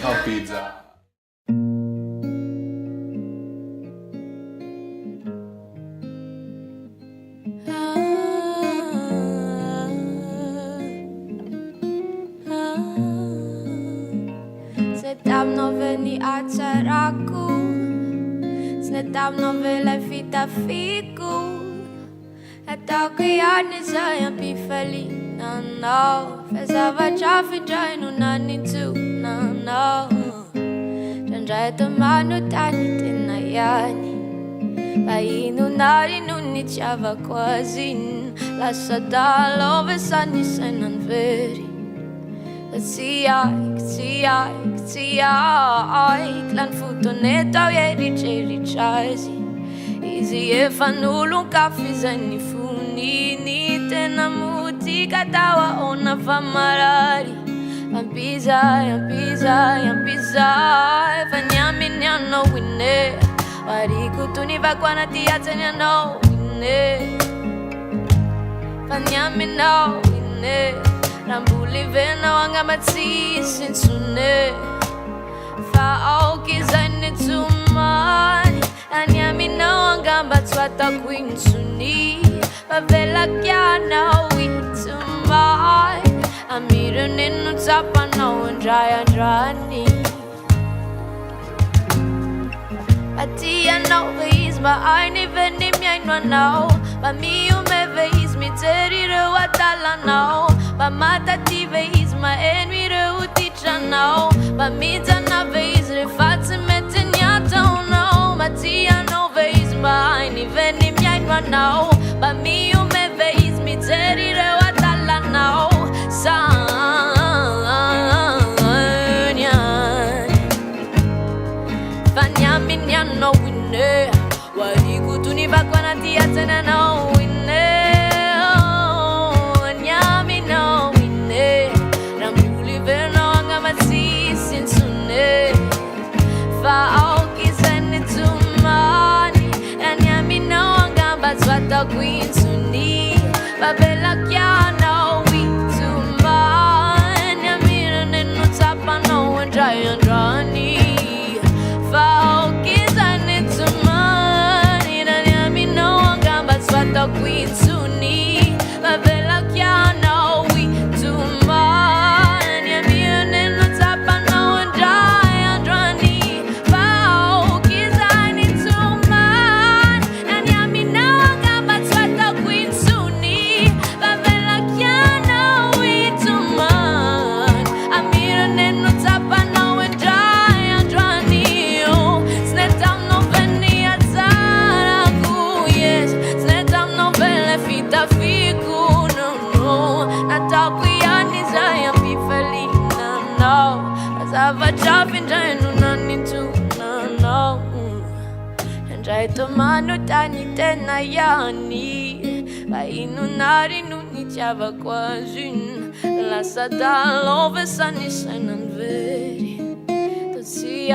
Ciao pizza. Niedawno veni a ceraku, niedawno wyle fita fiku. Tako jadny zajem pifeli, no. Fezava chafi jai no nani tu, no. Janjai to manu tani tena yani. Bainu nari nuni chava quasi. Lascia dall'ove sanni se non veri. Klan futonet av jeri chaisi. Easy if I know kafi zani funi ni tena mutika tawa ona famarari. Yampiza Fanyami nyano wine Warikutuni vakwana tiate nyano wine Fanyami no wine Rambuli vena wanga matsi sinsune Faoki zani tumani Anyami no wanga batswata kwinsuni Favela kiana witumai Amira ninu tapa no andrani Patia no veis ma aini veni miainwa no Pa miu me veis mi terire watala no Pa mata ti veis ma enmire uticha no Pa mita na veis rifati metinyata no Matia no veis ma aini veni miainwa no Pa miu me veis mi terire watala no Fanyami nyano wine Warikutuni vakwana tiatena no wine Nyami no wine Rambuli vena wanga matsi sinsune Faoki zeni tumani Nyami no wanga batswata kwinsuni Babela kiano witumani Nyamira nenu tapa no andrani Faoki zeni tumani Nyami no wanga batswata kwinsuni Babela kiano witumani Nyamira nenu tapa no andrani Faoki zeni tumani Nyami no wanga batswata kwinsuni Babela kiano witumani Amira nenu tapa no andrani Snedam no veni a zaraku, yes Snedam no vele fita fiku, no Nataku yani zaya pifelina, no Azava chafin jainu nani tu, no Njai to manu tani tena yani Bainu nari nuni chava quasi La sada love sani senan veri See I